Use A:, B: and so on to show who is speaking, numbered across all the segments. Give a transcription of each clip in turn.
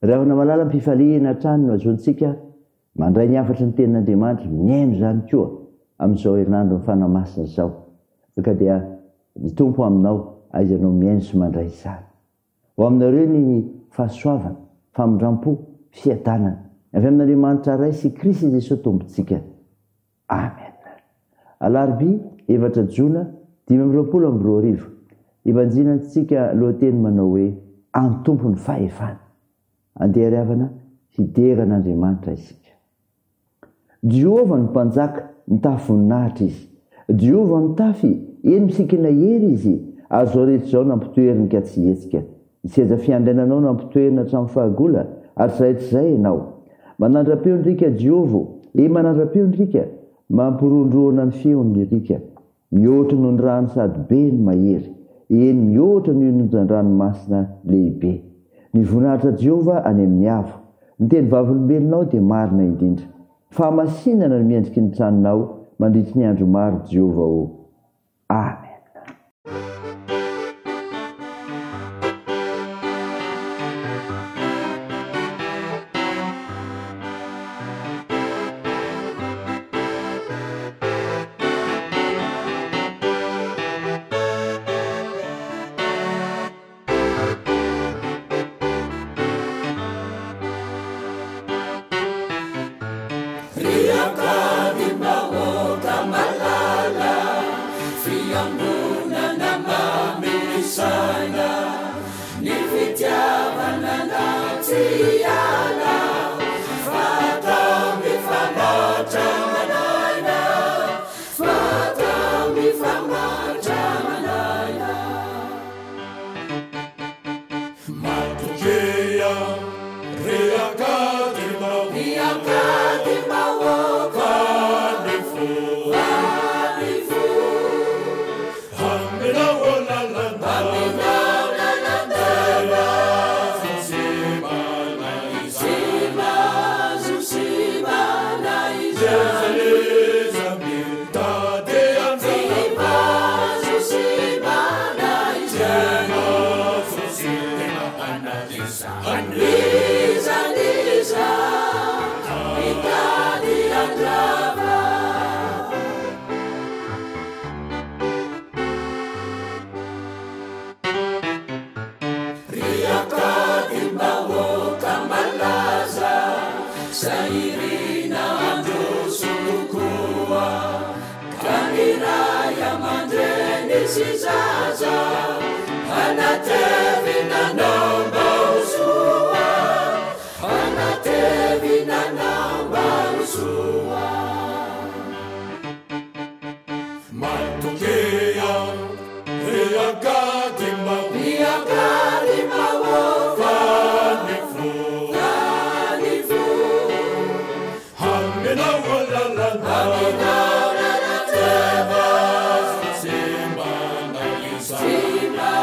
A: Ravana malala mpifaliana trano no azoantsika mandray ny afatry ny tenin'Andriamanitra miaino zany koa amin'izao herinandro nyfanamasina zao. Ka dia ny tompo aminao aizanao miaino sy mandray izany. Ho aminareo ny fahasoavana, famindrampo, fiadanana avy amin'Andriamanitra ray sy Kristy Jesosy tompontsika. Amen. Alarobia 4 Jona 2022 ivanjilantsika lohateny manao hoe amin'ny tompony fahefana. Andeha riavana hideran'Andriamanitra isika. Jehova ny mpanjaka mitafy voninahitra izy. Jehova mitafy eny misikina hery izy. Azo rehetra zao nampitoeriny ka tsy hetsika. Seza fiandrainanao nampitoerina hatramin'ny fahagola ary zay ianao. Manandra-peo ndrika Jehova, manandra-peo ndrika mampirondroana ny feon'ny rika. Mihoatra noho ny rano sady be ny mahery. Eny mihoatra noho ny ranomasina lehibe. Ny voninahitra Jehova any amin'ny avo. Ny teny vavolombelonao dia marina indrindra. Fahamasinana ny miendriky ny tranonao mandritry ny andro maro Jehova o. Amen.
B: Simba,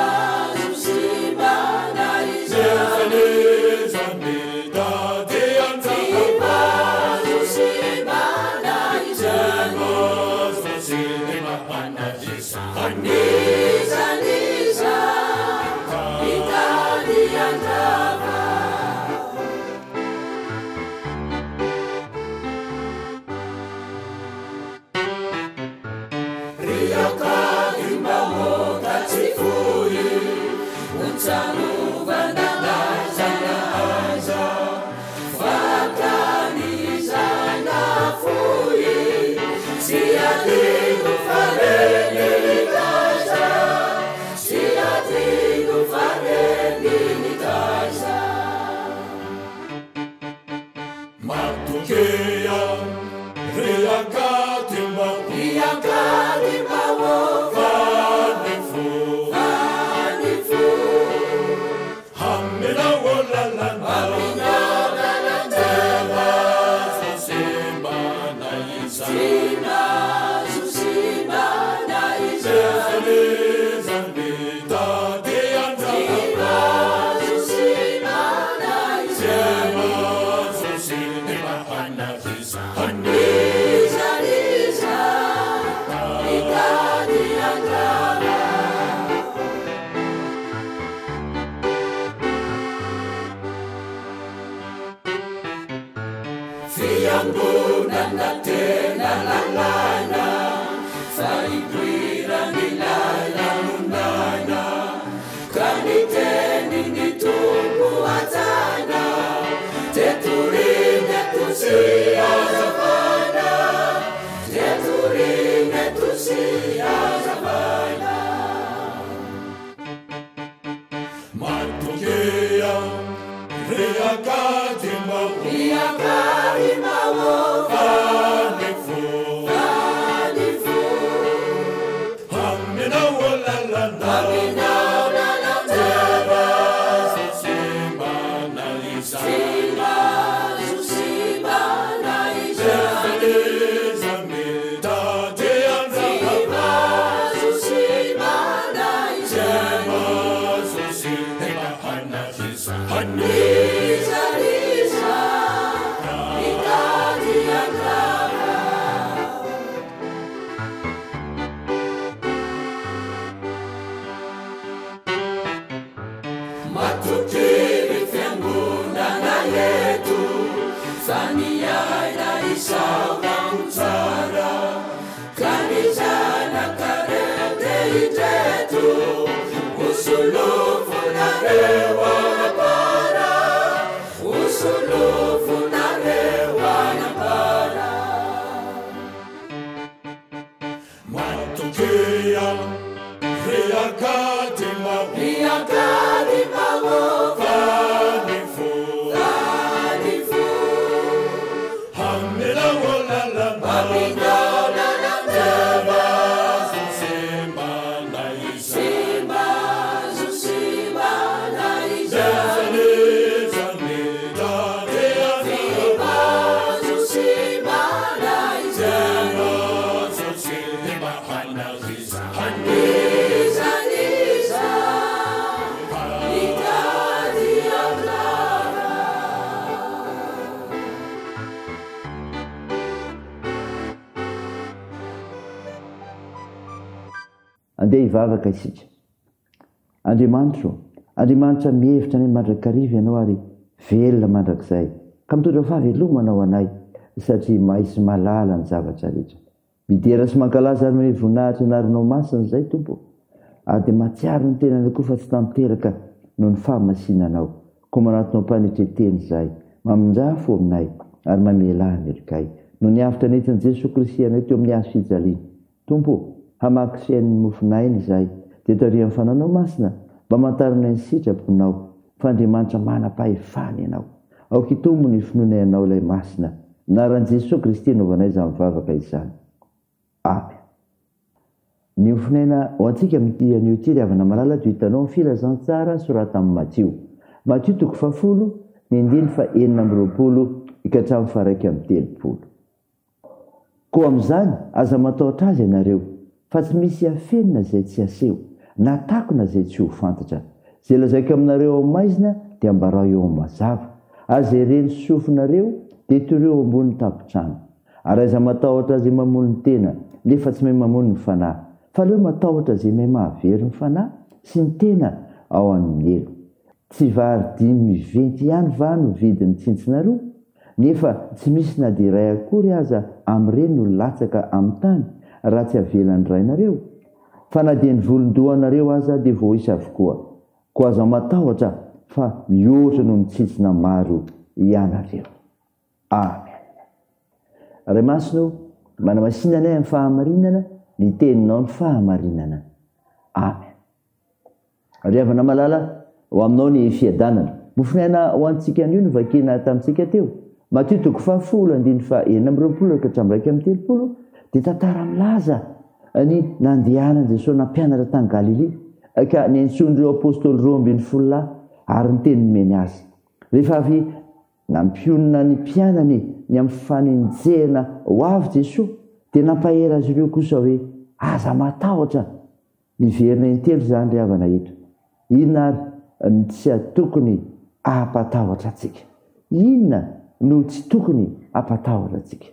A: andeha hivavaka isika. Andriamanitra mihevitra ny mandrakariva ianao ary velona mandrakizay ka mitondra fahavelomana ao anay satria mahisy malala ny zavatra rehetra. Midera sy mankalaza ny hoe voninahitra narinao masina izay tompo ary dia matsiaro ny tenany koa fa tsy tanteraka noho ny fahamasinanao koa manatinao mpanetreteny izay mamindrafo aminay ary mamelahany erikay no ny avitra nentin'i Jesosy Kristy anay teo amin'ny hazo fijaliana. Tompo, hamaky fiain'ny mofinainy izay dia taorian'ny fananao masina mba mantarina ny sitraponao fa Andriamanitra manam-pahefana ianao. Aoka hitombo ny finoana ianao ilay masina. Anaran'i Jesosy Kristy novanay izany mivavaka izany. Amen. Ny mofinaina ho antsika amin'ity anio ity ravana malala dia hitanao amin'ny filazantsara sorata amin'ny Matio 10:9-20 Koa amin'izany aza matahotra azy ianareo fa tsy misy afenina izay tsy aseho na takona izay tsy ho fantatra. Izay lazaiko aminareo ao maizina dia ambarao eo mazava azy ireny sofinareo dia toreo ambony tapitrano. Ary aza matahotra azy mamono ny tena nefa tsy mahay mamono ny fanahy fa leo matahotra azy mahay mahavery ny fanahy sy ny tena ao amin'ny elo. Tsy vary 5:20 ihany va no vidin'ny tsintsinareo nefa tsy misy na dia iray akory aza amin'ireny no latsaka amin'ny tany raha tsy avelan'ny rainareo. Fa na dia ny volondohanareo aza dia voaisa avokoa. Koa aza matahotra fa mihoatra no mitsintsina maro ianareo. Amen. Ray masino, manamasina anay amin'ny fahamarinana, ny teninao ny fahamarinana. Amen. Ry havana malala, ho aminao ny fiadanana. Mofinaina ho antsika an'io no vakina tamintsika teo. Matio 10:9-20 dia tantara milaza ny nandehanan'i Jesosy nampianatra tany Galilea ka ny antsoin'ireo apôstôly 12 ary ny teny nomeny azy. Rehefa avy nampionina ny mpianany ny amin'ny faninjehana ho avy Jesosy dia nampahera azy ireo kosa hoe aza matahotra. Niverina intelo izany ry havana eto. Inona ary ny tsy tokony hampatahotra antsika? Inona no tsy tokony hampatahotra antsika?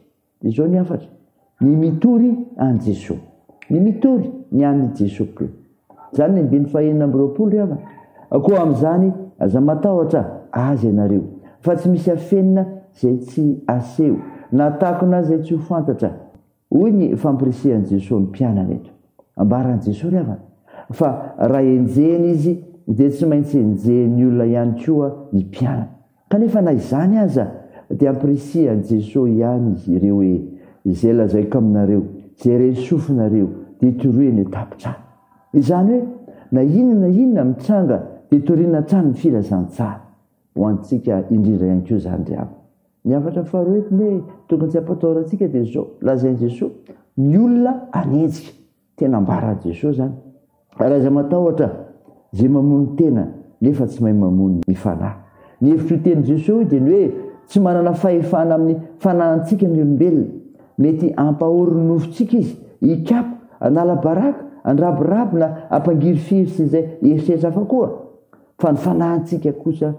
A: Izao ny afatra. Ny mitory an Jesosy. Ny mitory ny an'i Jesosy Kristy. Izany ny 20 ry havana. Koa amin'izany aza matahotra azy ianareo fa tsy misy afenina izay tsy aseho natako anazy tsy ho fantatra hoy ny fampirisihan' Jesosy ny mpianana eto ambaran' Jesosy ry avana fa raha enjeny izy dia tsy maintsy enjeny olona ihany koa ny mpianana kanefa na izany aza dia ampirisihan' Jesosy ihany izy ireo hoe izay lazaiko aminareo zay resofinareo dia toroeny tapotra izany hoe na inona mitranga dia toriana trano ny filazantsara ho antsika indrindra ihany koa zany ry avana ny afatra faharoetiny hoe tokony tsy ampatahorantsika dia zao lazain' Jesosy ny olona anenjika tena ambaran' Jesosy zany raha zay matahotra zay mamono tena nefa tsy mahay mamono ny fanahy ny hevitro teny Jesosy dia ny hoe tsy manana fahefana amin'ny fanahintsika ny olombelona mety ampahoro nofontsika izy hikapo anala baraka andraborabo na ampangirifiry sy izay eritreritra fa koa fa ny fanahintsika kosa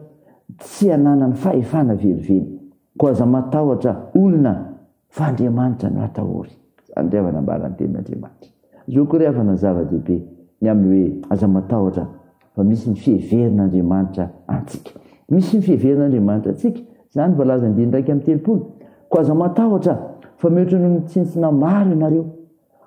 A: tsy ananany fahefana velively ko aza matahotra olona fa Andriamanitra no atahory zany ry avana ambaran'ny tenin'Andriamanitra zoko ry avana zava-dehibe ny amin'ny hoe aza matahotra fa misy ny fiheverin'Andriamanitra antsika misy ny fiheverin'Andriamanitra antsika zany voalaza andiny raika amin'ny telopolo ko aza matahotra fa mihoatra noho ny tsintsina maro ianareo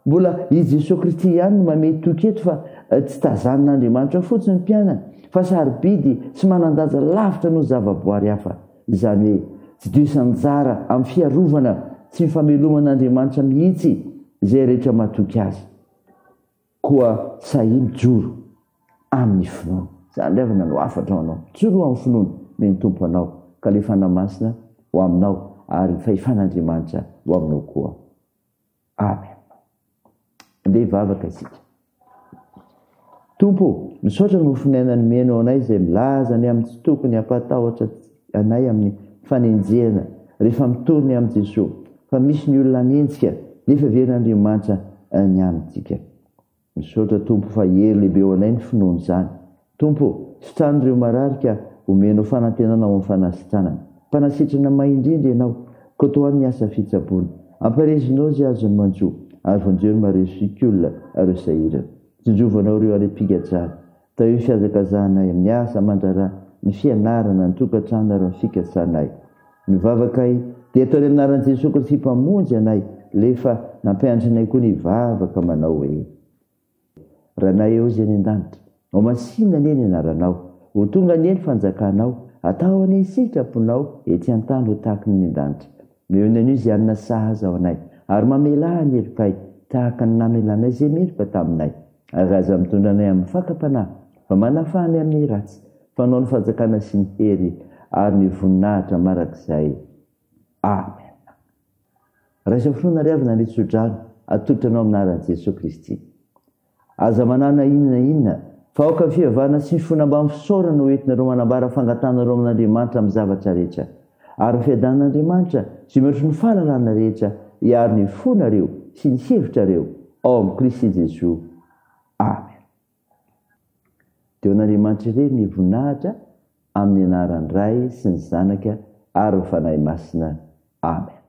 A: mbola i Jesosy Kristy ihany no mamety toketo fa tsy tazan'Andriamanitra fotsiny mpianana fa sarobidy sy manan-danja lavitra no zavaboary hafa izany hoe tsy doisanjara amin'ny fiarovana sy fameloman'Andriamanitra mihitsy izay rehetra matoky azy koa sahiny joro amin'ny finoana zany levana no afatra anao joro amin'ny finoana meny tompo anao ka le fanamasina ho aminao ary fahefan'Andriamanitra ho aminao koa amen ndeha vavaka isika tompo misaotra no finainany menao anay izay milazany amin'ny tsy tokony hampatahotra anay amin'ny fanenjehana rehefa mitorony amin'i Jesosy fa misy ny olona anenjika nefa verin'Andriamanitra ny amintsika misaotra tompo fa hery lehibe ao anay ny finoany zany tompo sitranoreo mararika omenao fanantenana ao amin'ny fanasitranana mpanasitrana mahindrindra ianao ko toany ny asa fitsaboana amparezinao zay azony manjo ary vonjeo maresik'olona areo sahira tsinjovanao reo arepika tsara tao io fiazakazahanay amin'ny asa mandrara ny fianarana ny tokantrano ary ny fikatsanay mivavakay dia atao ny anaran'i Jesosy Kristy mpamonjy anay lefa nampiandrinay koa ny vavaka manao hoe ranay eo zay ny an-danitra ao masina neny anaranao ho tonga neny fanjakanao atao any sitraponao ety an-tany ho tahaka ny an-danitra meona an'io zay anina sahaza ao anay ary mamela ny elokay tahaka ny namelanay zay meloka taminay ary aza mitondra anay amin'ny fakapanahy fa manafany amin'ny ratsy fanao ny fanjakana sy ny hery ary ny voninahitra marak'izay amen raha isa finoana ry avana ny tsodrano atolotranao aminaran'i Jesosy Kristy aza manana inona fa aoka fihevana sy ny fonambamy fisaorana ho entinareo manambara fangatanareo amin'Andriamanitra amin'ny zavatra rehetra ary fiadan'Andriamanitra sy mihoatry ny fahalalana rehetra hiary ny fonareo sy ny hevitrareo ao amin'ny Kristy Jesosy amen dia n'Andriamanitra irery ny voninahitra amin'ny anaran'ny Ray sy ny Zanaka ary ny fanahy masina amen